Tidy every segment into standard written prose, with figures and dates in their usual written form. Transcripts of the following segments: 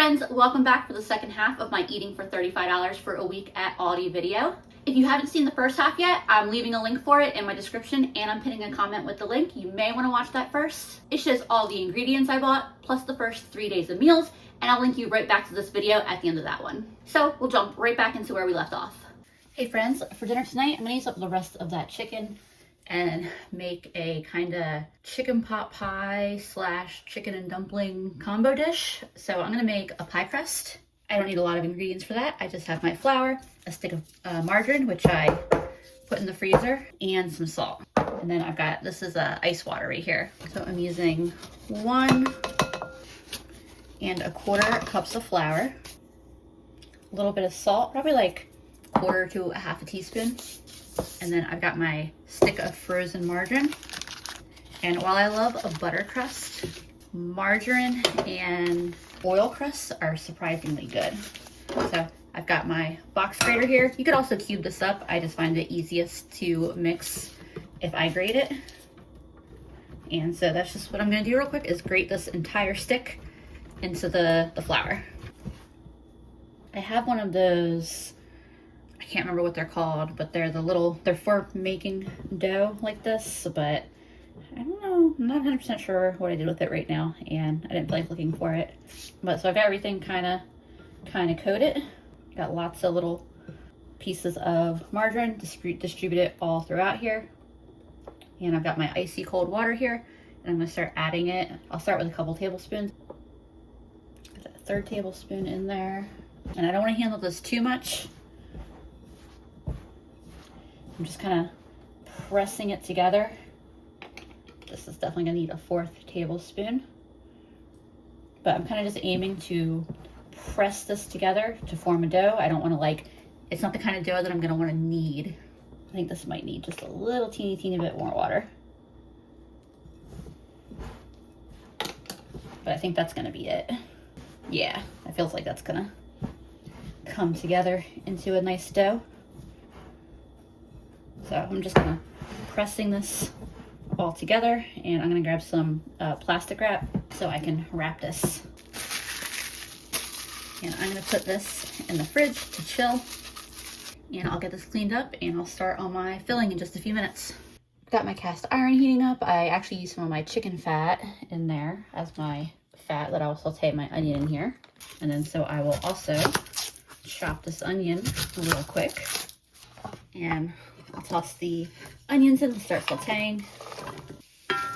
friends, welcome back for the second half of my eating for $35 for a week at Aldi video. If you haven't seen the first half yet, I'm leaving a link for it in my description and I'm pinning a comment with the link. You may want to watch that first. It shows all the ingredients I bought, plus the first 3 days of meals, and I'll link you right back to this video at the end of that one. So we'll jump right back into where we left off. Hey friends, for dinner tonight, I'm gonna use up the rest of that chicken and make a kind of chicken pot pie slash chicken and dumpling combo dish. So I'm gonna make a pie crust. I don't need a lot of ingredients for that. I just have my flour, a stick of margarine, which I put in the freezer, and some salt. And then I've got, this is ice water right here. So I'm using 1 1/4 cups of flour, a little bit of salt, probably like 1/4 to 1/2 teaspoon. And then I've got my stick of frozen margarine. And while I love a butter crust, margarine and oil crusts are surprisingly good. So I've got my box grater here. You could also cube this up. I just find it easiest to mix if I grate it. And so that's just what I'm gonna do real quick, is grate this entire stick into the flour. I have one of those, I can't remember what they're called, but they're they're for making dough like this, but I don't know, I'm not 100% sure what I did with it right now, and I didn't feel like looking for it. But so I've got everything kind of coated. Got lots of little pieces of margarine, distribute it all throughout here. And I've got my icy cold water here, and I'm gonna start adding it. I'll start with a couple tablespoons. Put a 1/3 tablespoon in there. And I don't wanna handle this too much. I'm just kind of pressing it together. This is definitely gonna need a 1/4 tablespoon. But I'm kind of just aiming to press this together to form a dough. I don't want to it's not the kind of dough that I'm gonna want to knead. I think this might need just a little teeny bit more water. But I think that's gonna be it. Yeah, it feels like that's gonna come together into a nice dough. So I'm just gonna pressing this all together, and I'm gonna grab some plastic wrap so I can wrap this. And I'm gonna put this in the fridge to chill, and I'll get this cleaned up and I'll start on my filling in just a few minutes. Got my cast iron heating up. I actually used some of my chicken fat in there as my fat that I'll saute my onion in here. And then so I will also chop this onion real quick, and I'll toss the onions in and start sauteing.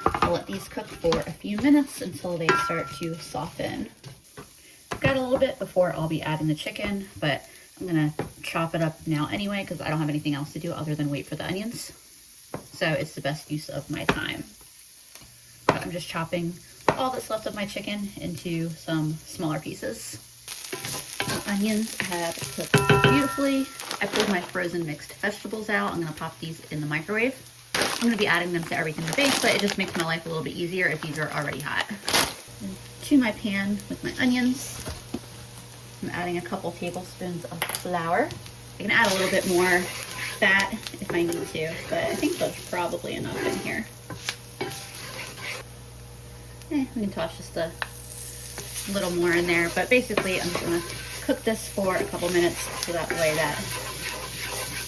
I'll let these cook for a few minutes until they start to soften. I've got a little bit before I'll be adding the chicken, but I'm gonna chop it up now anyway because I don't have anything else to do other than wait for the onions. So it's the best use of my time. But I'm just chopping all that's left of my chicken into some smaller pieces. The onions have cooked beautifully. I pulled my frozen mixed vegetables out. I'm gonna pop these in the microwave. I'm gonna be adding them to everything in the base, but it just makes my life a little bit easier if these are already hot. And to my pan with my onions, I'm adding a couple tablespoons of flour. I can add a little bit more fat if I need to, but I think that's probably enough in here. We can toss just a little more in there, but basically I'm just gonna cook this for a couple minutes so that way that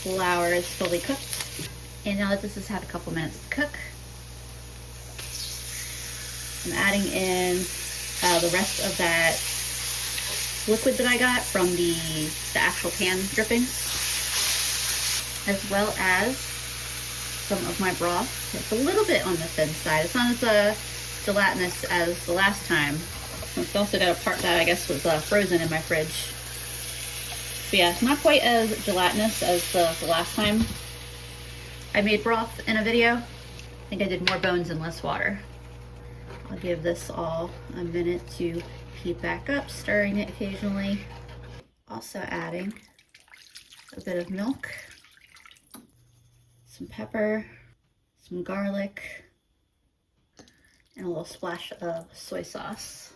flour is fully cooked. And now that this has had a couple minutes to cook, I'm adding in the rest of that liquid that I got from the actual pan drippings, as well as some of my broth. It's a little bit on the thin side. It's not as gelatinous as the last time. It's also got a part that I guess was frozen in my fridge. But yeah, it's not quite as gelatinous as the last time I made broth in a video. I think I did more bones and less water. I'll give this all a minute to heat back up, stirring it occasionally. Also adding a bit of milk, some pepper, some garlic, and a little splash of soy sauce.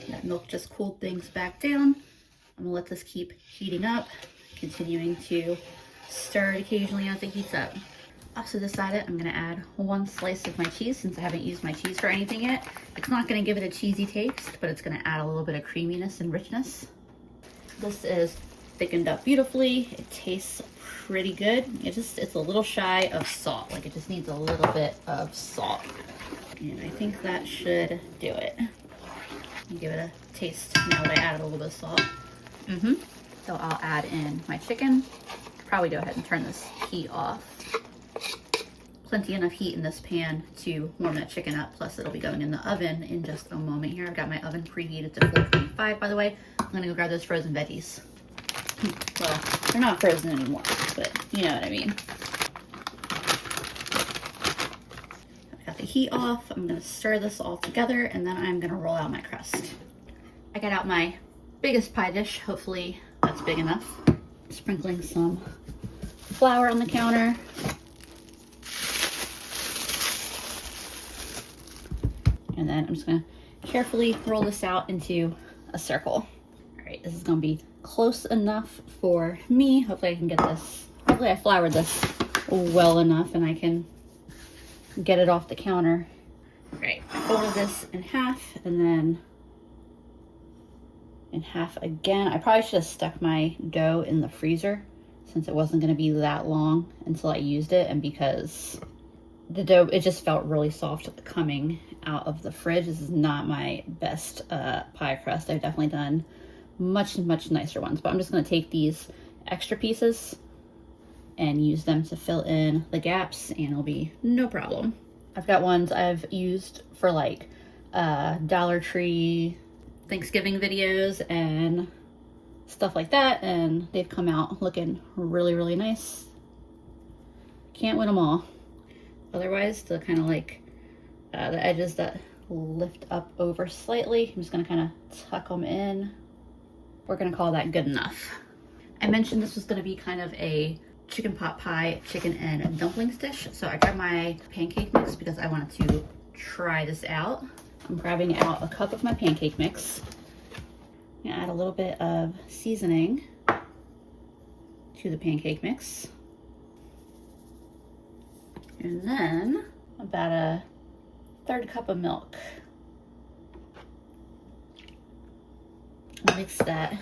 That milk just cooled things back down. I'm gonna let this keep heating up, continuing to stir it occasionally as it heats up. Also decided I'm gonna add 1 slice of my cheese since I haven't used my cheese for anything yet. It's not gonna give it a cheesy taste, but it's gonna add a little bit of creaminess and richness. This is thickened up beautifully. It tastes pretty good. It's a little shy of salt. Like it just needs a little bit of salt. And I think that should do it. Give it a taste now that I added a little bit of salt. So I'll add in my chicken. Probably go ahead and turn this heat off. Plenty enough heat in this pan to warm that chicken up. Plus it'll be going in the oven in just a moment here. I've got my oven preheated to 425, by the way. I'm gonna go grab those frozen veggies. Well, they're not frozen anymore, but you know what I mean. I've got the heat off. I'm gonna stir this all together and then I'm gonna roll out my crust. I got out my biggest pie dish. Hopefully that's big enough. Sprinkling some flour on the counter. And then I'm just gonna carefully roll this out into a circle. All right, this is gonna be close enough for me. Hopefully I can get this, hopefully I floured this well enough and I can get it off the counter. All right, I folded this in half and then in half again. I probably should have stuck my dough in the freezer since it wasn't gonna be that long until I used it, and because the dough, it just felt really soft coming out of the fridge. This is not my best pie crust. I've definitely done much nicer ones, but I'm just going to take these extra pieces and use them to fill in the gaps and it'll be no problem. I've got ones I've used for like Dollar Tree Thanksgiving videos and stuff like that, and they've come out looking really nice. Can't win them all. Otherwise, the kind of like the edges that lift up over slightly, I'm just gonna kind of tuck them in. We're gonna call that good enough. I mentioned this was gonna be kind of a chicken pot pie, chicken and dumplings dish. So I grabbed my pancake mix because I wanted to try this out. I'm grabbing out a cup of my pancake mix. I'm gonna add a little bit of seasoning to the pancake mix. And then about a 1/3 cup of milk. I'll mix that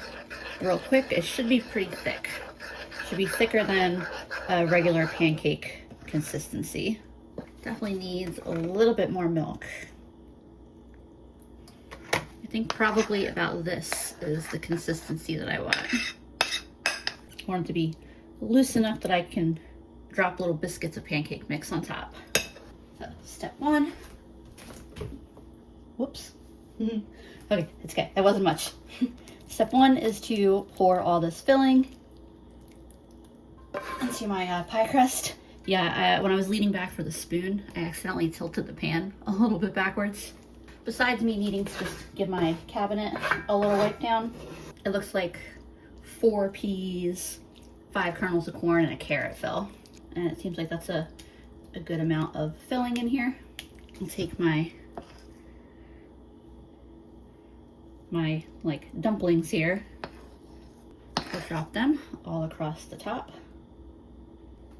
real quick. It should be pretty thick. It should be thicker than a regular pancake consistency. Definitely needs a little bit more milk. I think probably about this is the consistency that I want. I want it to be loose enough that I can drop little biscuits of pancake mix on top. So step 1. Whoops. Okay, it's okay. That wasn't much. Step 1 is to pour all this filling into my pie crust. Yeah, when I was leaning back for the spoon, I accidentally tilted the pan a little bit backwards. Besides me needing to just give my cabinet a little wipe down, it looks like 4 peas, 5 kernels of corn, and a carrot fell. And it seems like that's a good amount of filling in here. I'll take my like dumplings here. I'll drop them all across the top.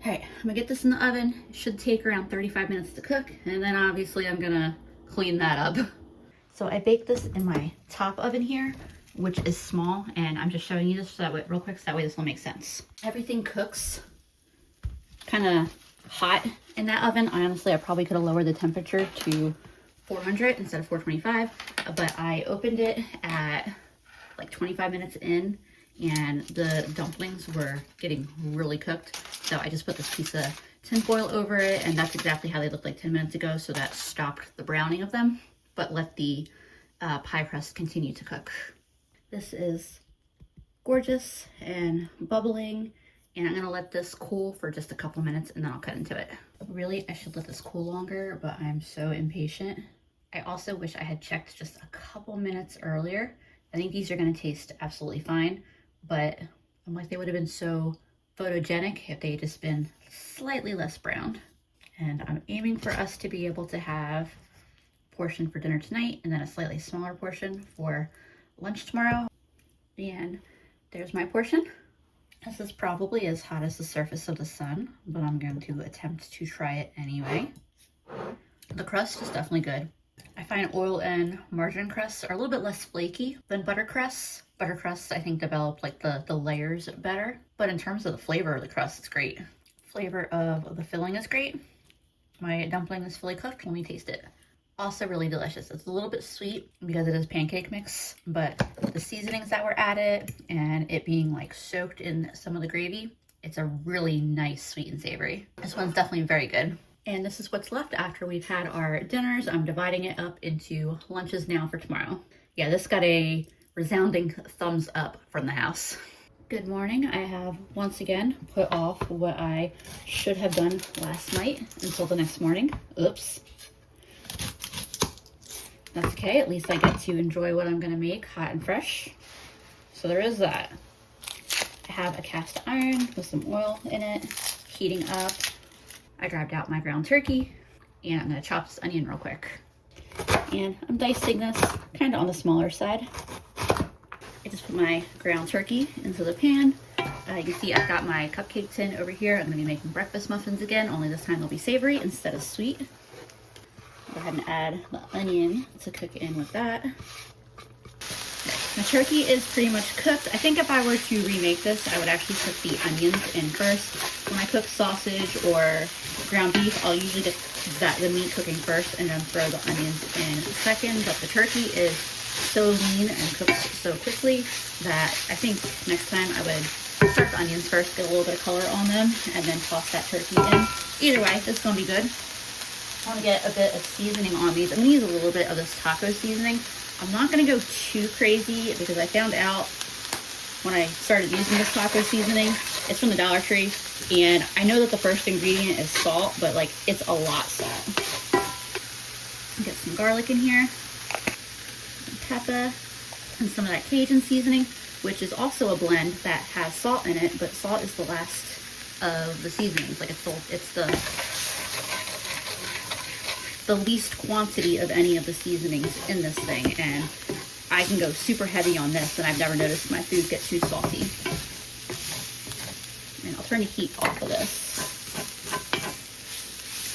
All right, I'm gonna get this in the oven. It should take around 35 minutes to cook, and then obviously I'm gonna clean that up. So I baked this in my top oven here, which is small, and I'm just showing you this so that way, real quick, so that way this will make sense. Everything cooks kind of hot in that oven. Honestly, I probably could have lowered the temperature to 400 instead of 425, but I opened it at like 25 minutes in and the dumplings were getting really cooked. So I just put this piece of tin foil over it, and that's exactly how they looked like 10 minutes ago. So that stopped the browning of them, but let the pie crust continue to cook. This is gorgeous and bubbling, and I'm gonna let this cool for just a couple minutes and then I'll cut into it. Really, I should let this cool longer, but I'm so impatient. I also wish I had checked just a couple minutes earlier. I think these are gonna taste absolutely fine, but I'm like, they would have been so photogenic if they had just been slightly less browned. And I'm aiming for us to be able to have a portion for dinner tonight and then a slightly smaller portion for lunch tomorrow. And there's my portion. This is probably as hot as the surface of the sun, but I'm going to attempt to try it anyway. The crust is definitely good. I find oil and margarine crusts are a little bit less flaky than butter crusts. Butter crusts, I think, develop like the layers better, but in terms of the flavor of the crust, it's great. Flavor of the filling is great. My dumpling is fully cooked. Let me taste it. Also really delicious. It's a little bit sweet because it is pancake mix, but the seasonings that were added and it being like soaked in some of the gravy, it's a really nice sweet and savory. This one's definitely very good. And this is what's left after we've had our dinners. I'm dividing it up into lunches now for tomorrow. Yeah, this got a resounding thumbs up from the house. Good morning. I have once again put off what I should have done last night until the next morning. Oops. That's okay, at least I get to enjoy what I'm gonna make hot and fresh. So there is that. I have a cast iron with some oil in it, heating up. I grabbed out my ground turkey and I'm gonna chop this onion real quick. And I'm dicing this kind of on the smaller side. I just put my ground turkey into the pan. You can see I've got my cupcake tin over here. I'm gonna be making breakfast muffins again, only this time they'll be savory instead of sweet. Go ahead and add the onion to cook in with that. My turkey is pretty much cooked. I think if I were to remake this, I would actually cook the onions in first. When I cook sausage or ground beef, I'll usually get the meat cooking first and then throw the onions in second. But the turkey is so lean and cooks so quickly that I think next time I would start the onions first, get a little bit of color on them, and then toss that turkey in. Either way, this is gonna be good. I want to get a bit of seasoning on these. I'm going to use a little bit of this taco seasoning. I'm not going to go too crazy because I found out when I started using this taco seasoning, it's from the Dollar Tree, and I know that the first ingredient is salt, but like it's a lot salt. Get some garlic in here, some pepper, and some of that Cajun seasoning, which is also a blend that has salt in it, but salt is the last of the seasonings. Like it's the least quantity of any of the seasonings in this thing, and I can go super heavy on this, and I've never noticed my food get too salty. And I'll turn the heat off of this.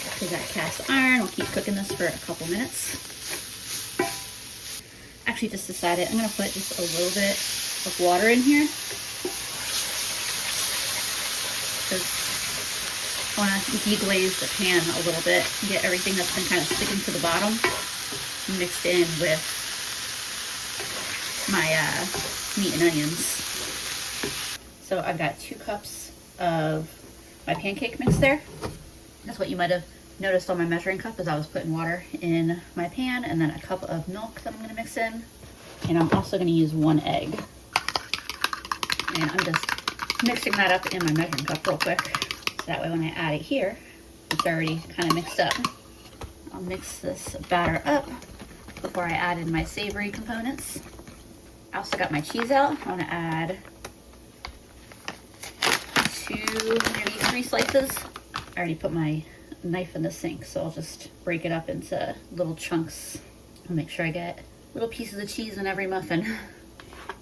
Because that cast iron, I'll keep cooking this for a couple minutes. Actually just decided I'm going to put just a little bit of water in here. I want to deglaze the pan a little bit and get everything that's been kind of sticking to the bottom mixed in with my meat and onions. So I've got 2 cups of my pancake mix there. That's what you might have noticed on my measuring cup as I was putting water in my pan, and then a cup of milk that I'm going to mix in. And I'm also going to use 1 egg. And I'm just mixing that up in my measuring cup real quick. That way when I add it here, it's already kind of mixed up. I'll mix this batter up before I add in my savory components. I also got my cheese out. I want to add 2, maybe 3 slices. I already put my knife in the sink, so I'll just break it up into little chunks. I'll make sure I get little pieces of cheese in every muffin.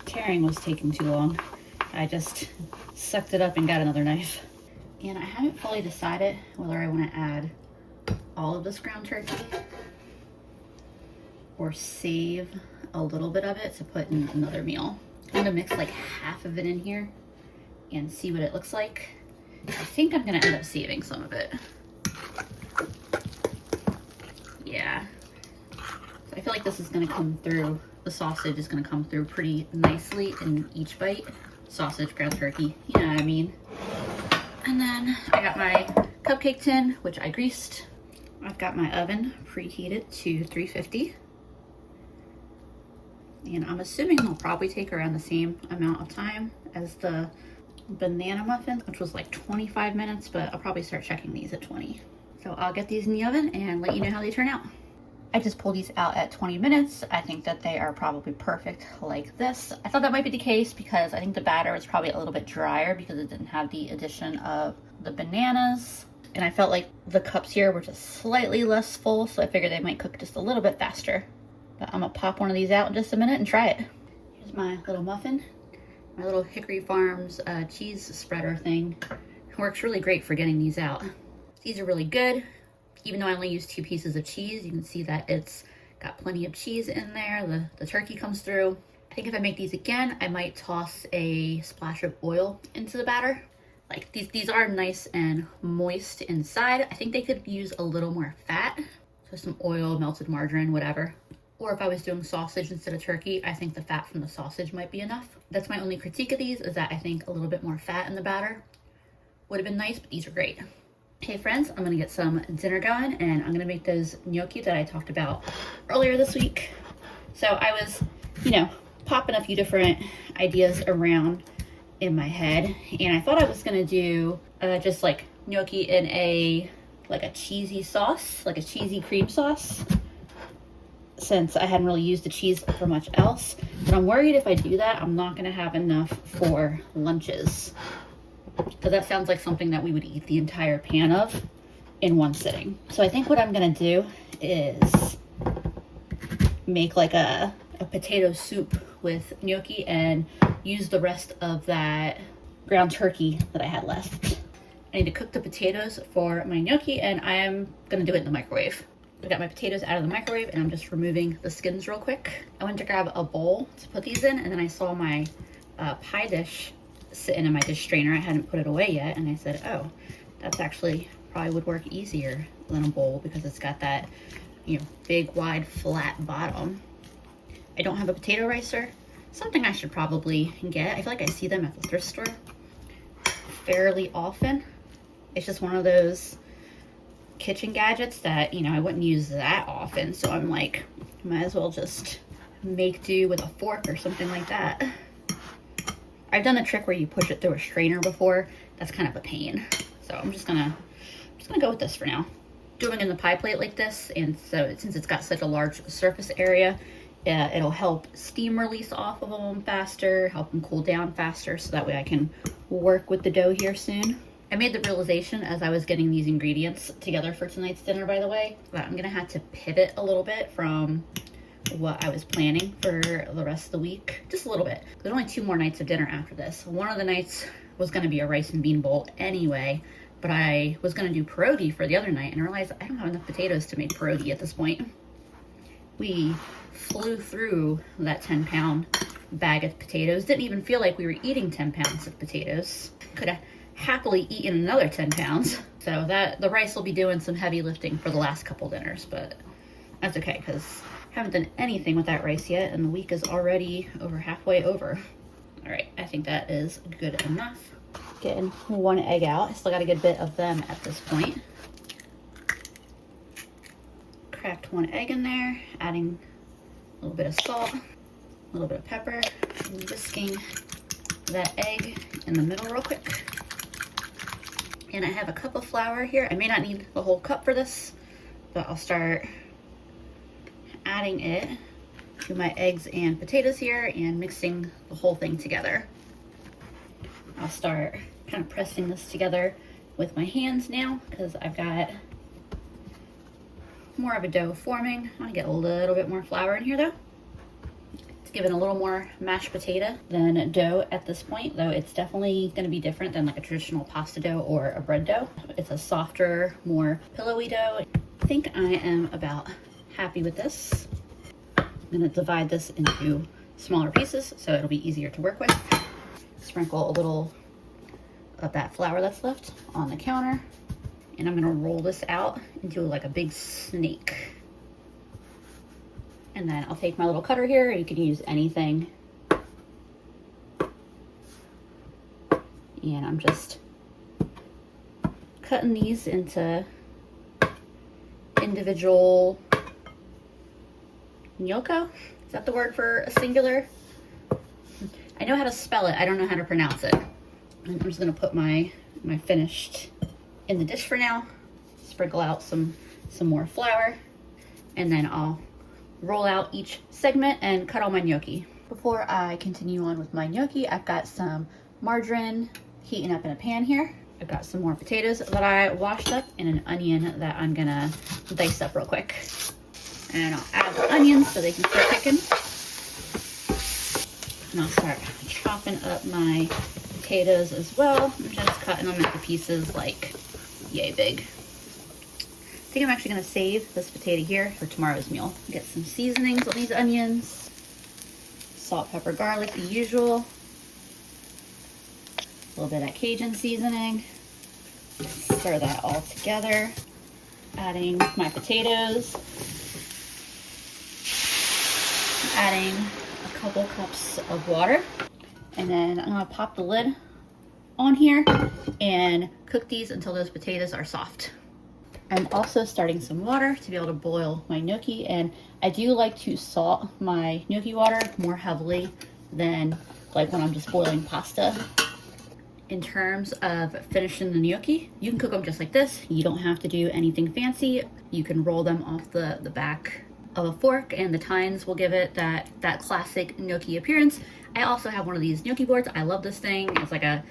Tearing was taking too long. I just sucked it up and got another knife. And I haven't fully decided whether I want to add all of this ground turkey or save a little bit of it to put in another meal. I'm going to mix like half of it in here and see what it looks like. I think I'm going to end up saving some of it. Yeah. I feel like this is going to come through, the sausage is going to come through pretty nicely in each bite. Sausage, ground turkey, you know what I mean. And then I got my cupcake tin, which I greased. I've got my oven preheated to 350. And I'm assuming it'll probably take around the same amount of time as the banana muffin, which was like 25 minutes, but I'll probably start checking these at 20. So I'll get these in the oven and let you know how they turn out. I just pulled these out at 20 minutes. I think that they are probably perfect like this. I thought that might be the case because I think the batter was probably a little bit drier because it didn't have the addition of the bananas. And I felt like the cups here were just slightly less full, so I figured they might cook just a little bit faster. But I'm gonna pop one of these out in just a minute and try it. Here's my little muffin. My little Hickory Farms cheese spreader thing works really great for getting these out. These are really good. Even though I only use 2 pieces of cheese, you can see that it's got plenty of cheese in there. The turkey comes through. I think if I make these again, I might toss a splash of oil into the batter. Like these are nice and moist inside. I think they could use a little more fat. So some oil, melted margarine, whatever. Or if I was doing sausage instead of turkey, I think the fat from the sausage might be enough. That's my only critique of these, is that I think a little bit more fat in the batter would have been nice, but these are great. Hey friends, I'm gonna get some dinner going, and I'm gonna make those gnocchi that I talked about earlier this week. So I was, popping a few different ideas around in my head, and I thought I was gonna do just like gnocchi in a cheesy sauce, like a cheesy cream sauce, since I hadn't really used the cheese for much else. But I'm worried if I do that, I'm not gonna have enough for lunches, because that sounds like something that we would eat the entire pan of in one sitting. So I think what I'm gonna do is make like a potato soup with gnocchi and use the rest of that ground turkey that I had left. I need to cook the potatoes for my gnocchi, and I am gonna do it in the microwave. I got my potatoes out of the microwave, and I'm just removing the skins real quick. I went to grab a bowl to put these in, and then I saw my pie dish sitting in my dish strainer. I hadn't put it away yet, and I said, oh, that's actually probably would work easier than a bowl, because it's got that, big, wide, flat bottom. I don't have a potato ricer. Something I should probably get. I feel like I see them at the thrift store fairly often. It's just one of those kitchen gadgets that, I wouldn't use that often. So I'm like, might as well just make do with a fork or something like that. I've done the trick where you push it through a strainer before. That's kind of a pain. So I'm just gonna go with this for now. Doing in the pie plate like this, and so since it's got such a large surface area, it'll help steam release off of them faster, help them cool down faster, so that way I can work with the dough here soon. I made the realization as I was getting these ingredients together for tonight's dinner, by the way, that I'm gonna have to pivot a little bit from what I was planning for the rest of the week. Just a little bit. There's only 2 more nights of dinner after this. One of the nights was gonna be a rice and bean bowl anyway, but I was gonna do pierogi for the other night, and I realized I don't have enough potatoes to make pierogi at this point. We flew through that 10-pound bag of potatoes. Didn't even feel like we were eating 10 pounds of potatoes. Could have happily eaten another 10 pounds. So the rice will be doing some heavy lifting for the last couple dinners, but that's okay, because I haven't done anything with that rice yet, and the week is already over halfway over. All right, I think that is good enough. Getting 1 egg out. I still got a good bit of them at this point. Cracked 1 egg in there, adding a little bit of salt, a little bit of pepper, and whisking that egg in the middle real quick. And I have a cup of flour here. I may not need the whole cup for this, but I'll start adding it to my eggs and potatoes here and mixing the whole thing together. I'll start kind of pressing this together with my hands now, because I've got more of a dough forming. I want to get a little bit more flour in here though. It's giving a little more mashed potato than dough at this point, though it's definitely going to be different than like a traditional pasta dough or a bread dough. It's a softer, more pillowy dough. I think I am about happy with this. I'm going to divide this into smaller pieces so it'll be easier to work with. Sprinkle a little of that flour that's left on the counter. And I'm gonna roll this out into like a big snake. And then I'll take my little cutter here. You can use anything. And I'm just cutting these into individual gnocco. Is that the word for a singular? I know how to spell it. I don't know how to pronounce it. I'm just gonna put my finished in the dish for now. Sprinkle out some more flour, and then I'll roll out each segment and cut all my gnocchi. Before I continue on with my gnocchi, I've got some margarine heating up in a pan here. I've got some more potatoes that I washed up and an onion that I'm gonna dice up real quick. And I'll add the onions so they can start cooking. And I'll start chopping up my potatoes as well. I'm just cutting them into pieces like yay big. I think I'm actually gonna save this potato here for tomorrow's meal. Get some seasonings on these onions. Salt, pepper, garlic, the usual. A little bit of that Cajun seasoning. Stir that all together. Adding my potatoes. Adding a couple cups of water. And then I'm gonna pop the lid on here and cook these until those potatoes are soft. I'm also starting some water to be able to boil my gnocchi, and I do like to salt my gnocchi water more heavily than like when I'm just boiling pasta. In terms of finishing the gnocchi, you can cook them just like this. You don't have to do anything fancy. You can roll them off the back of a fork, and the tines will give it that classic gnocchi appearance. I also have one of these gnocchi boards. I love this thing. It's like a,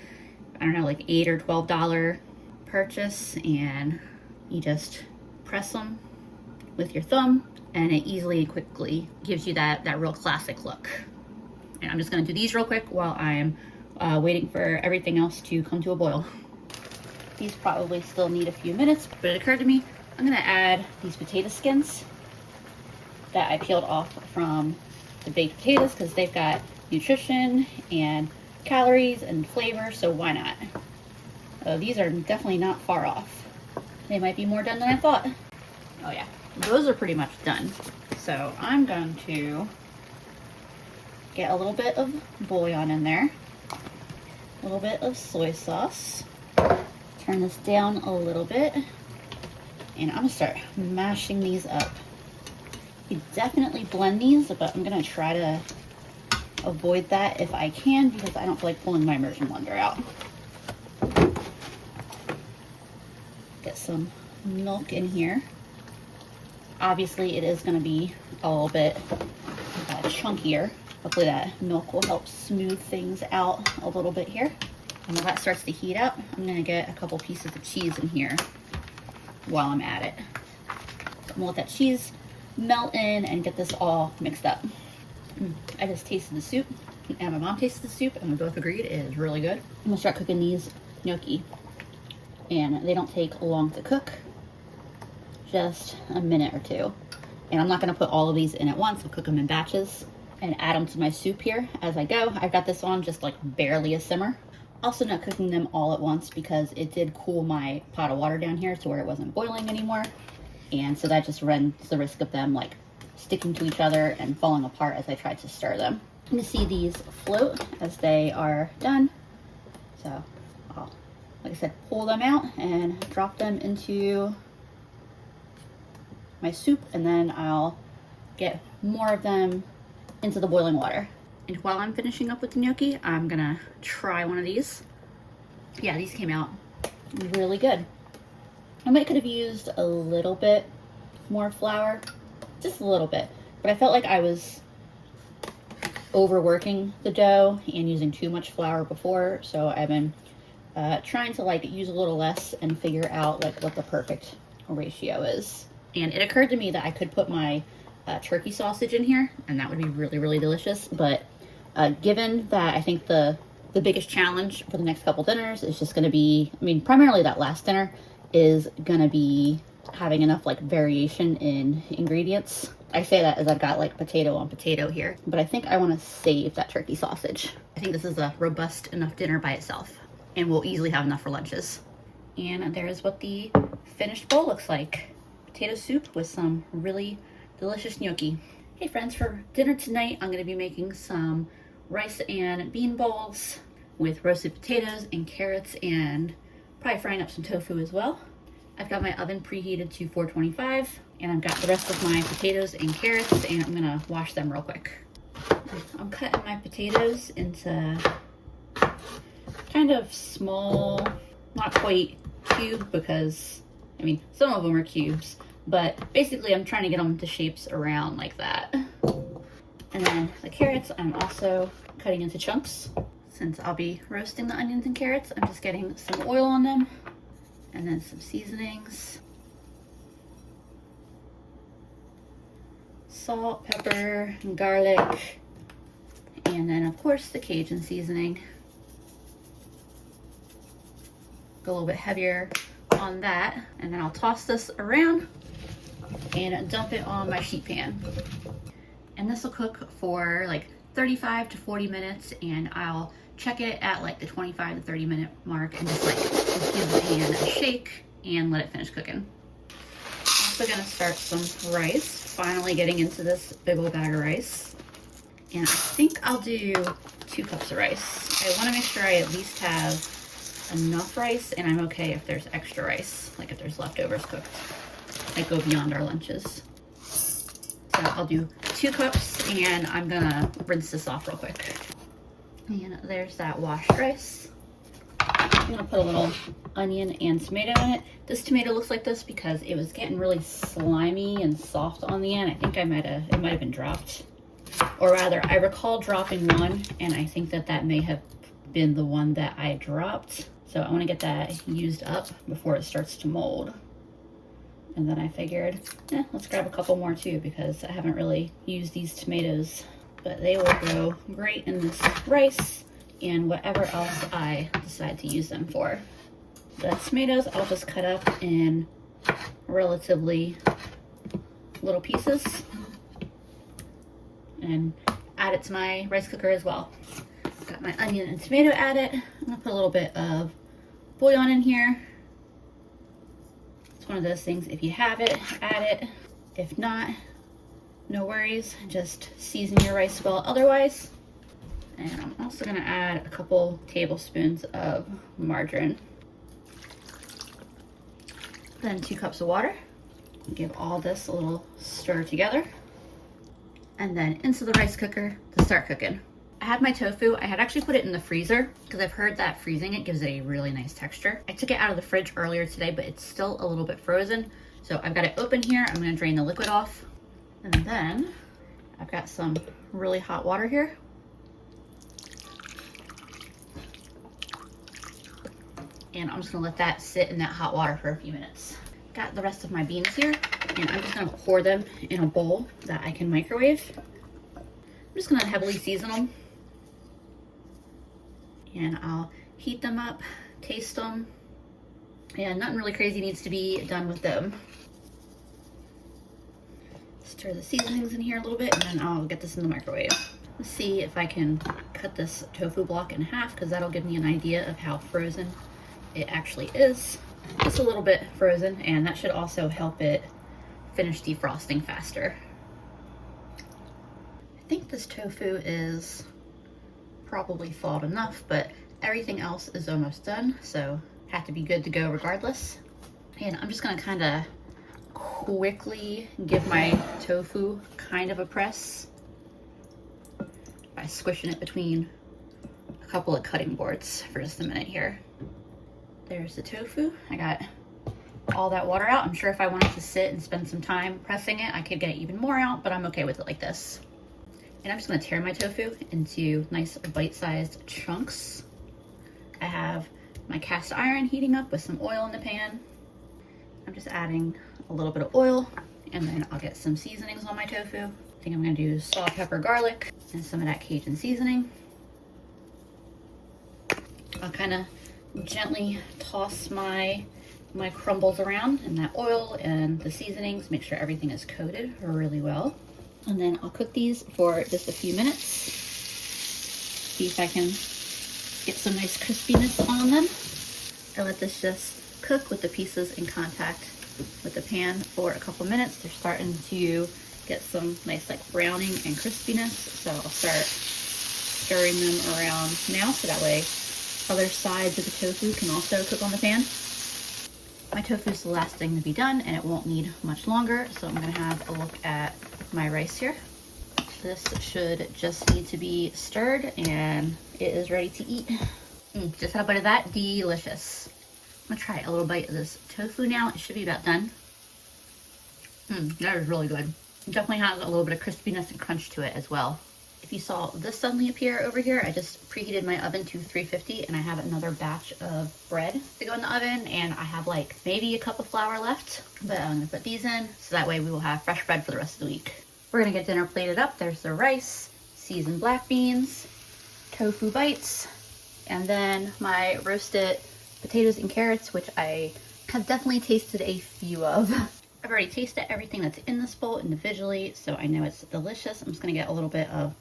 I don't know, like $8 or $12 purchase, and you just press them with your thumb and it easily and quickly gives you that real classic look. And I'm just gonna do these real quick while I'm waiting for everything else to come to a boil. These probably still need a few minutes, but it occurred to me I'm gonna add these potato skins that I peeled off from the baked potatoes because they've got nutrition and calories and flavor, so why not? These are definitely not far off. They might be more done than I thought. Oh yeah, those are pretty much done. So I'm going to get a little bit of bouillon in there, a little bit of soy sauce, turn this down a little bit, and I'm gonna start mashing these up. You definitely blend these, but I'm gonna try to avoid that if I can because I don't feel like pulling my immersion blender out. Get some milk in here. Obviously it is going to be a little bit chunkier. Hopefully that milk will help smooth things out a little bit here. And while that starts to heat up, I'm going to get a couple pieces of cheese in here while I'm at it. So I'm going to let that cheese melt in and get this all mixed up. I just tasted the soup and my mom tasted the soup and we both agreed it is really good. I'm going to start cooking these gnocchi. And they don't take long to cook, just a minute or two. And I'm not gonna put all of these in at once. I'll cook them in batches and add them to my soup here as I go. I've got this on just like barely a simmer. Also not cooking them all at once because it did cool my pot of water down here to where it wasn't boiling anymore. And so that just runs the risk of them like sticking to each other and falling apart as I try to stir them. I'm gonna see these float as they are done. So I'll, like I said, pull them out and drop them into my soup, and then I'll get more of them into the boiling water. And while I'm finishing up with the gnocchi, I'm gonna try one of these. Yeah, these came out really good. I might could have used a little bit more flour, just a little bit, but I felt like I was overworking the dough and using too much flour before, so I've been trying to like use a little less and figure out like what the perfect ratio is. And it occurred to me that I could put my turkey sausage in here and that would be really, really delicious. But given that I think the biggest challenge for the next couple dinners is just going to be, I mean, primarily that last dinner is going to be having enough like variation in ingredients. I say that as I've got like potato on potato here, but I think I want to save that turkey sausage. I think this is a robust enough dinner by itself. And we'll easily have enough for lunches. And there's what the finished bowl looks like. Potato soup with some really delicious gnocchi. Hey friends, for dinner tonight, I'm gonna be making some rice and bean bowls with roasted potatoes and carrots and probably frying up some tofu as well. I've got my oven preheated to 425 and I've got the rest of my potatoes and carrots and I'm gonna wash them real quick. I'm cutting my potatoes into kind of small, not quite cube because, I mean, some of them are cubes, but basically I'm trying to get them to shapes around like that. And then the carrots I'm also cutting into chunks. Since I'll be roasting the onions and carrots, I'm just getting some oil on them and then some seasonings. Salt, pepper, and garlic, and then a of course the Cajun seasoning. Go a little bit heavier on that, and then I'll toss this around and dump it on my sheet pan. And this will cook for like 35 to 40 minutes, and I'll check it at like the 25 to 30 minute mark and just give the pan a shake and let it finish cooking. Also gonna start some rice, finally getting into this big old bag of rice. And I think I'll do 2 cups of rice. I wanna make sure I at least have enough rice, and I'm okay if there's extra rice, like if there's leftovers cooked, like go beyond our lunches. So I'll do 2 cups, and I'm gonna rinse this off real quick. And there's that washed rice. I'm gonna put a little onion and tomato in it. This tomato looks like this because it was getting really slimy and soft on the end. I think it might have been dropped. Or rather, I recall dropping one, and I think that may have been the one that I dropped. So I wanna get that used up before it starts to mold. And then I figured, let's grab a couple more too, because I haven't really used these tomatoes, but they will go great in this rice and whatever else I decide to use them for. The tomatoes I'll just cut up in relatively little pieces and add it to my rice cooker as well. Got my onion and tomato added. I'm gonna put a little bit of bouillon in here. It's one of those things, if you have it, add it. If not, no worries, just season your rice well otherwise. And I'm also gonna add a couple tablespoons of margarine. Then 2 cups of water. Give all this a little stir together. And then into the rice cooker to start cooking. I had my tofu. I had actually put it in the freezer because I've heard that freezing it gives it a really nice texture. I took it out of the fridge earlier today, but it's still a little bit frozen. So I've got it open here. I'm gonna drain the liquid off. And then I've got some really hot water here. And I'm just gonna let that sit in that hot water for a few minutes. Got the rest of my beans here, and I'm just gonna pour them in a bowl that I can microwave. I'm just gonna heavily season them. And I'll heat them up, taste them, and nothing really crazy needs to be done with them. Stir the seasonings in here a little bit, and then I'll get this in the microwave. Let's see if I can cut this tofu block in half, because that'll give me an idea of how frozen it actually is. Just a little bit frozen, and that should also help it finish defrosting faster. I think this tofu is probably thawed enough, but everything else is almost done, so have to be good to go regardless. And I'm just gonna kind of quickly give my tofu kind of a press by squishing it between a couple of cutting boards for just a minute here. There's the tofu. I got all that water out. I'm sure if I wanted to sit and spend some time pressing it, I could get even more out, but I'm okay with it like this. And I'm just gonna tear my tofu into nice bite-sized chunks. I have my cast iron heating up with some oil in the pan. I'm just adding a little bit of oil, and then I'll get some seasonings on my tofu. I think I'm gonna do salt, pepper, garlic, and some of that Cajun seasoning. I'll kind of gently toss my crumbles around in that oil and the seasonings, make sure everything is coated really well. And then I'll cook these for just a few minutes. See if I can get some nice crispiness on them. I let this just cook with the pieces in contact with the pan for a couple minutes. They're starting to get some nice like browning and crispiness. So I'll start stirring them around now, so that way other sides of the tofu can also cook on the pan. My tofu is the last thing to be done, and it won't need much longer, so I'm gonna have a look at my rice here. This should just need to be stirred, and it is ready to eat. Just had a bite of that, delicious. I'm gonna try a little bite of this tofu now. It should be about done. That is really good. It definitely has a little bit of crispiness and crunch to it as well. If you saw this suddenly appear over here, I just preheated my oven to 350, and I have another batch of bread to go in the oven, and I have like maybe a cup of flour left, but I'm gonna put these in so that way we will have fresh bread for the rest of the week. We're gonna get dinner plated up. There's the rice, seasoned black beans, tofu bites, and then my roasted potatoes and carrots, which I have definitely tasted a few of. I've already tasted everything that's in this bowl individually, so I know it's delicious. I'm just gonna get a little bit of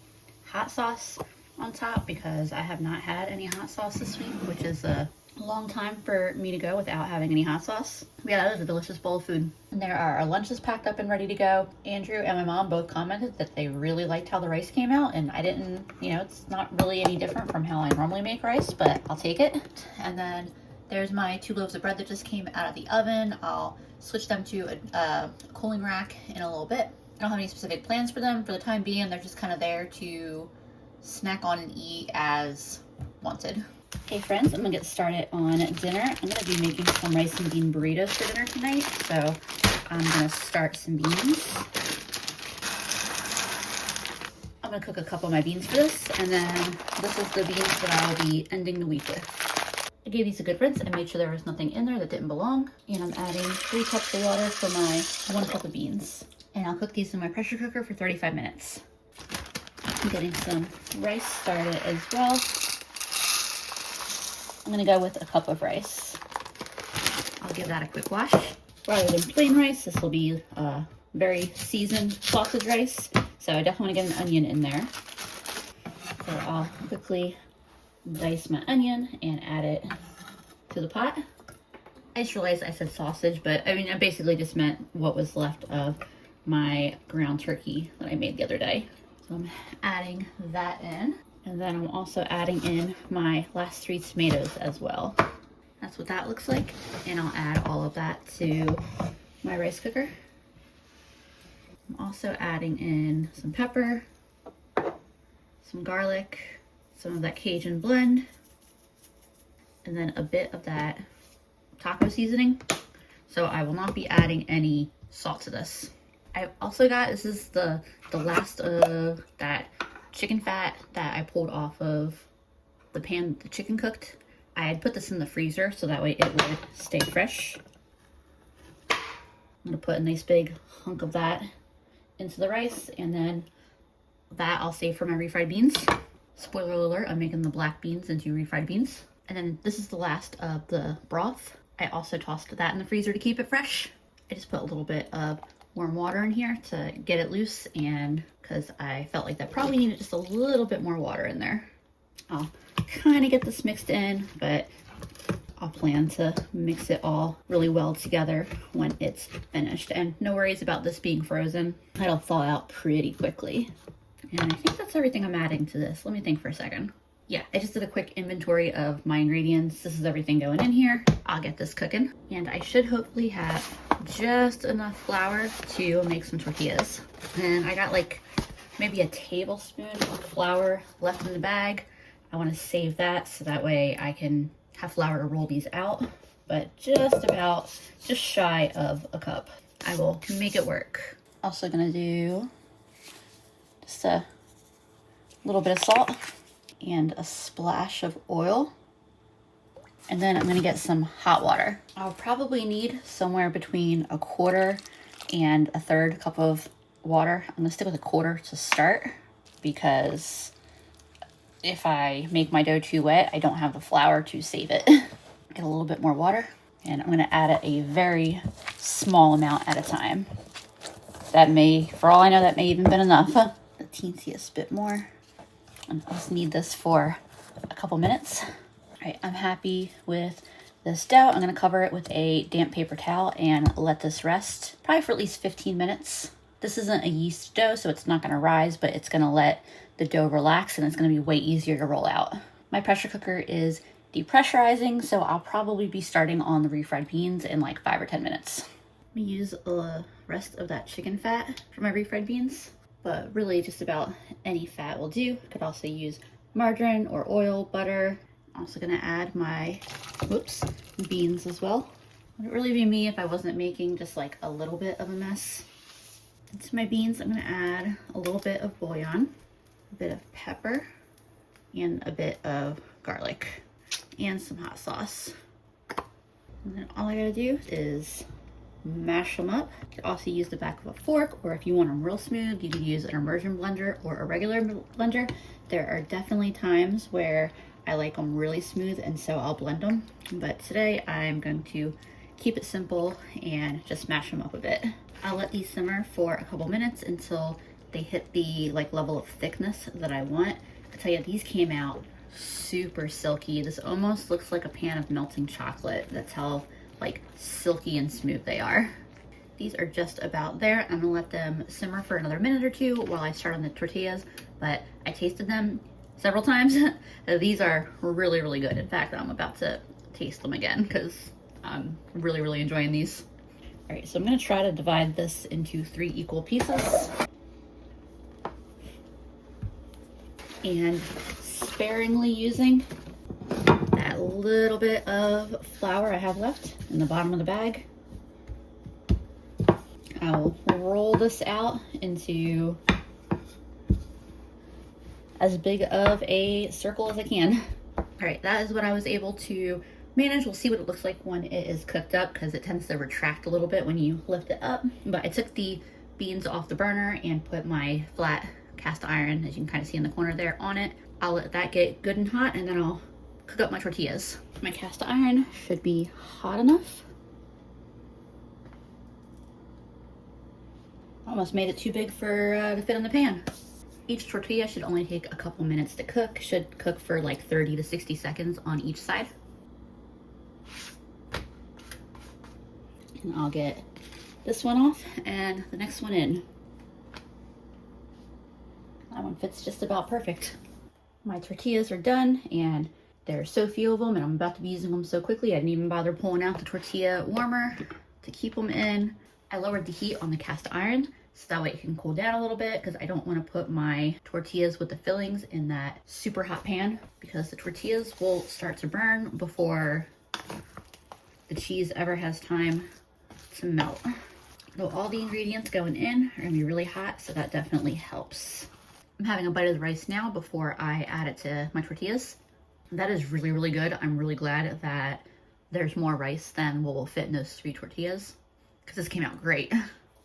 hot sauce on top because I have not had any hot sauce this week, which is a long time for me to go without having any hot sauce. But yeah, that was a delicious bowl of food. And there are our lunches packed up and ready to go. Andrew and my mom both commented that they really liked how the rice came out, and I didn't, you know, it's not really any different from how I normally make rice, but I'll take it. And then there's my 2 loaves of bread that just came out of the oven. I'll switch them to a cooling rack in a little bit. I don't have any specific plans for them for the time being. They're just kind of there to snack on and eat as wanted. Okay friends, I'm gonna get started on dinner. I'm gonna be making some rice and bean burritos for dinner tonight. So I'm gonna start some beans. I'm gonna cook a couple of my beans for this, and then this is the beans that I'll be ending the week with. I gave these a good rinse and made sure there was nothing in there that didn't belong. And I'm adding 3 cups of water for my 1 cup of beans. And I'll cook these in my pressure cooker for 35 minutes. I'm getting some rice started as well. I'm gonna go with a cup of rice. I'll give that a quick wash. Rather than plain rice, this will be very seasoned sausage rice. So I definitely want to get an onion in there. So I'll quickly dice my onion and add it to the pot. I just realized I said sausage, but I mean, I basically just meant what was left of my ground turkey that I made the other day. So I'm adding that in. And then I'm also adding in my last 3 tomatoes as well. That's what that looks like. And I'll add all of that to my rice cooker. I'm also adding in some pepper, some garlic, some of that Cajun blend, and then a bit of that taco seasoning. So I will not be adding any salt to this. I also got, this is the last of that chicken fat that I pulled off of the pan the chicken cooked. I had put this in the freezer so that way it would stay fresh. I'm gonna put a nice big hunk of that into the rice, and then that I'll save for my refried beans. Spoiler alert, I'm making the black beans into refried beans. And then this is the last of the broth. I also tossed that in the freezer to keep it fresh. I just put a little bit of warm water in here to get it loose, and because I felt like that probably needed just a little bit more water in there. I'll kind of get this mixed in, but I'll plan to mix it all really well together when it's finished. And no worries about this being frozen. It'll thaw out pretty quickly. And I think that's everything I'm adding to this. Let me think for a second. Yeah, I just did a quick inventory of my ingredients. This is everything going in here. I'll get this cooking. And I should hopefully have just enough flour to make some tortillas. And I got like maybe a tablespoon of flour left in the bag. I want to save that so that way I can have flour to roll these out. But just shy of a cup. I will make it work. Also gonna do just a little bit of salt and a splash of oil. And then I'm gonna get some hot water. I'll probably need somewhere between 1/4 and 1/3 cup of water. I'm gonna stick with 1/4 to start because if I make my dough too wet, I don't have the flour to save it. Get a little bit more water, and I'm gonna add it a very small amount at a time. That may, for all I know, that may even been enough. The teensiest bit more. And I'll just need this for a couple minutes. All right, I'm happy with this dough. I'm gonna cover it with a damp paper towel and let this rest, probably for at least 15 minutes. This isn't a yeast dough, so it's not gonna rise, but it's gonna let the dough relax and it's gonna be way easier to roll out. My pressure cooker is depressurizing, so I'll probably be starting on the refried beans in like 5 or 10 minutes. I'm gonna use the rest of that chicken fat for my refried beans, but really just about any fat will do. Could also use margarine or oil, butter. I'm also gonna add my, beans as well. Would it really be me if I wasn't making just like a little bit of a mess? Into my beans, I'm gonna add a little bit of bouillon, a bit of pepper, and a bit of garlic, and some hot sauce. And then all I gotta do is mash them up. You could also use the back of a fork, or if you want them real smooth, you could use an immersion blender or a regular blender. There are definitely times where I like them really smooth, and so I'll blend them. But today I'm going to keep it simple and just mash them up a bit. I'll let these simmer for a couple minutes until they hit the level of thickness that I want. I tell you, these came out super silky. This almost looks like a pan of melting chocolate. That's how silky and smooth they are. These are just about there. I'm gonna let them simmer for another minute or two while I start on the tortillas, but I tasted them several times. These are really, really good. In fact, I'm about to taste them again because I'm really, really enjoying these. All right, so I'm gonna try to divide this into 3 equal pieces. And sparingly using that little bit of flour I have left in the bottom of the bag, I'll roll this out into as big of a circle as I can. All right, that is what I was able to manage. We'll see what it looks like when it is cooked up, because it tends to retract a little bit when you lift it up. But I took the beans off the burner and put my flat cast iron, as you can kind of see in the corner there, on it. I'll let that get good and hot, and then I'll cook up my tortillas. My cast iron should be hot enough. Almost made it too big for to fit in the pan. Each tortilla should only take a couple minutes to cook. Should cook for 30 to 60 seconds on each side. And I'll get this one off and the next one in. That one fits just about perfect. My tortillas are done, and there's so few of them, and I'm about to be using them so quickly I didn't even bother pulling out the tortilla warmer to keep them in. I lowered the heat on the cast iron so that way it can cool down a little bit, because I don't want to put my tortillas with the fillings in that super hot pan, because the tortillas will start to burn before the cheese ever has time to melt. So all the ingredients going in are going to be really hot, so that definitely helps. I'm having a bite of the rice now before I add it to my tortillas. That is really, really good. I'm really glad that there's more rice than what will fit in those 3 tortillas, because this came out great.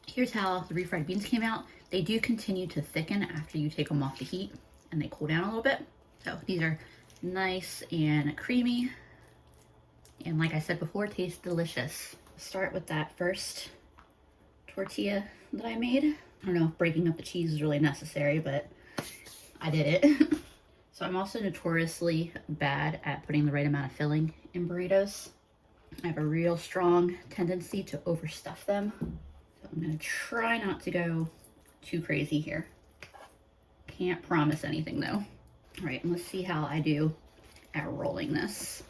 Here's how the refried beans came out. They do continue to thicken after you take them off the heat and they cool down a little bit. So these are nice and creamy. And like I said before, taste delicious. Start with that first tortilla that I made. I don't know if breaking up the cheese is really necessary, but I did it. So I'm also notoriously bad at putting the right amount of filling in burritos. I have a real strong tendency to overstuff them. So I'm gonna try not to go too crazy here. Can't promise anything though. All right, and let's see how I do at rolling this.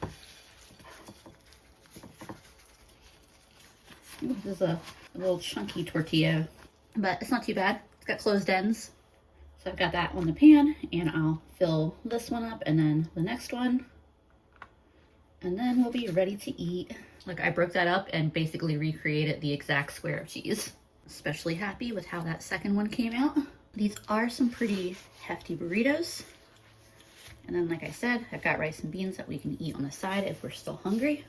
Ooh, this is a little chunky tortilla, but it's not too bad. It's got closed ends. So I've got that on the pan, and I'll fill this one up and then the next one. And then we'll be ready to eat. Like, I broke that up and basically recreated the exact square of cheese. Especially happy with how that second one came out. These are some pretty hefty burritos. And then, like I said, I've got rice and beans that we can eat on the side if we're still hungry.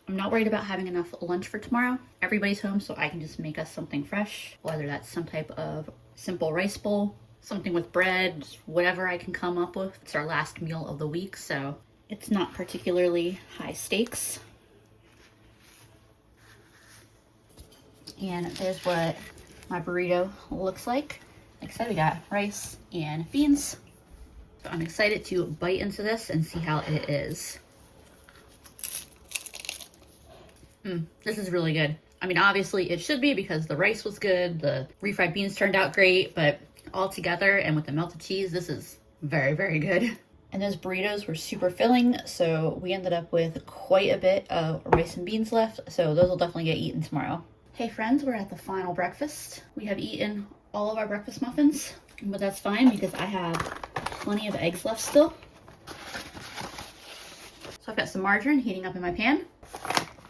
I'm not worried about having enough lunch for tomorrow. Everybody's home, so I can just make us something fresh, whether that's some type of simple rice bowl, something with bread, just whatever I can come up with. It's our last meal of the week, so it's not particularly high stakes. And there's what my burrito looks like. Like I said, we got rice and beans. So I'm excited to bite into this and see how it is. This is really good. I mean, obviously it should be because the rice was good, the refried beans turned out great, but all together and with the melted cheese, this is very, very good. And those burritos were super filling, so we ended up with quite a bit of rice and beans left, so those will definitely get eaten tomorrow. Hey friends, we're at the final breakfast. We have eaten all of our breakfast muffins, but that's fine because I have plenty of eggs left still. So I've got some margarine heating up in my pan.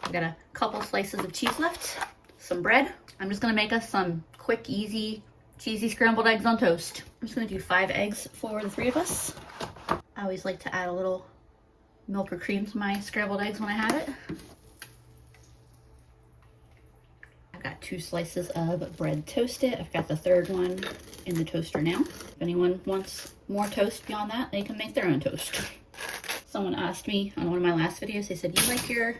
I've got a couple slices of cheese left, some bread. I'm just gonna make us some quick, easy, cheesy scrambled eggs on toast. I'm just gonna do 5 eggs for the 3 of us. I always like to add a little milk or cream to my scrambled eggs when I have it. got 2 slices of bread toasted. I've got the third one in the toaster now. If anyone wants more toast beyond that, they can make their own toast. Someone asked me on one of my last videos, they said, you like your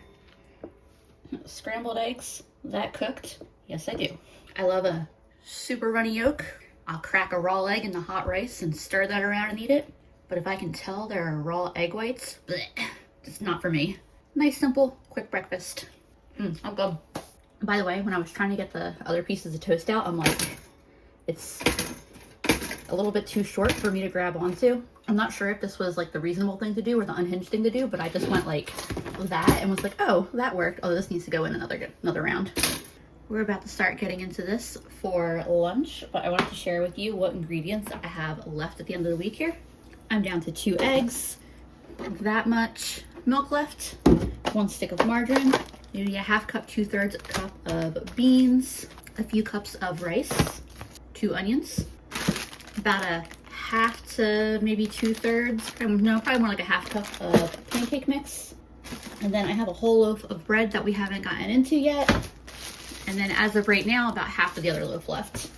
scrambled eggs that cooked? Yes, I do. I love a super runny yolk. I'll crack a raw egg in the hot rice and stir that around and eat it. But if I can tell there are raw egg whites, bleh, it's not for me. Nice, simple, quick breakfast. I'm good. By the way, when I was trying to get the other pieces of toast out, I'm like, it's a little bit too short for me to grab onto. I'm not sure if this was like the reasonable thing to do or the unhinged thing to do, but I just went like that and was like, oh, that worked. Oh, this needs to go in another round. We're about to start getting into this for lunch, but I wanted to share with you what ingredients I have left at the end of the week here. I'm down to 2 eggs, that much milk left, 1 stick of margarine, maybe a 1/2 cup, 2/3 cup of beans, a few cups of rice, 2 onions, about a 1/2 to maybe 2/3, no, probably more like a 1/2 cup of pancake mix. And then I have a whole loaf of bread that we haven't gotten into yet. And then as of right now, about 1/2 of the other loaf left.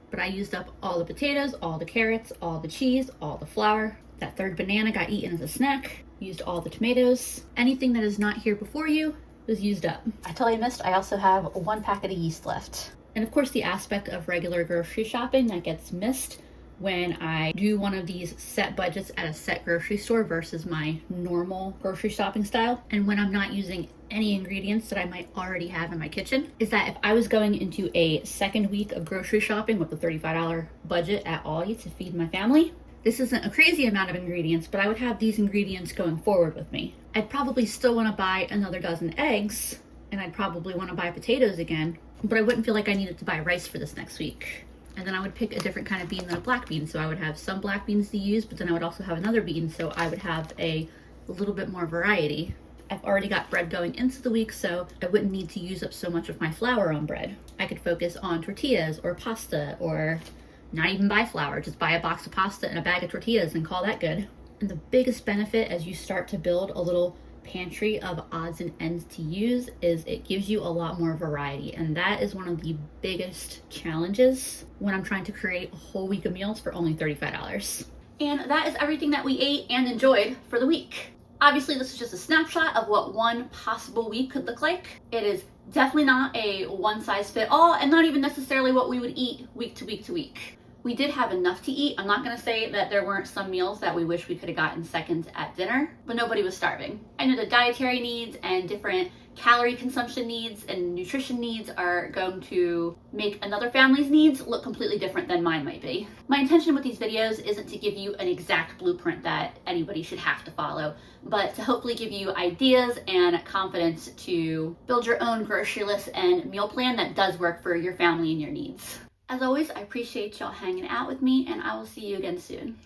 But I used up all the potatoes, all the carrots, all the cheese, all the flour. That 3rd banana got eaten as a snack. Used all the tomatoes. Anything that is not here before you was used up. I totally missed, I also have 1 packet of yeast left. And of course the aspect of regular grocery shopping that gets missed when I do one of these set budgets at a set grocery store versus my normal grocery shopping style, and when I'm not using any ingredients that I might already have in my kitchen, is that if I was going into a second week of grocery shopping with a $35 budget at Aldi to feed my family, this isn't a crazy amount of ingredients, but I would have these ingredients going forward with me. I'd probably still want to buy another dozen eggs, and I'd probably want to buy potatoes again, but I wouldn't feel like I needed to buy rice for this next week. And then I would pick a different kind of bean than a black bean. So I would have some black beans to use, but then I would also have another bean. So I would have a little bit more variety. I've already got bread going into the week, so I wouldn't need to use up so much of my flour on bread. I could focus on tortillas or pasta, or not even buy flour, just buy a box of pasta and a bag of tortillas and call that good. And the biggest benefit as you start to build a little pantry of odds and ends to use is it gives you a lot more variety, and that is one of the biggest challenges when I'm trying to create a whole week of meals for only $35. And that is everything that we ate and enjoyed for the week. Obviously this is just a snapshot of what one possible week could look like. It is definitely not a one size fit all, and not even necessarily what we would eat week to week to week. We did have enough to eat. I'm not gonna say that there weren't some meals that we wish we could have gotten seconds at dinner, but nobody was starving. I know the dietary needs and different calorie consumption needs and nutrition needs are going to make another family's needs look completely different than mine might be. My intention with these videos isn't to give you an exact blueprint that anybody should have to follow, but to hopefully give you ideas and confidence to build your own grocery list and meal plan that does work for your family and your needs. As always, I appreciate y'all hanging out with me, and I will see you again soon.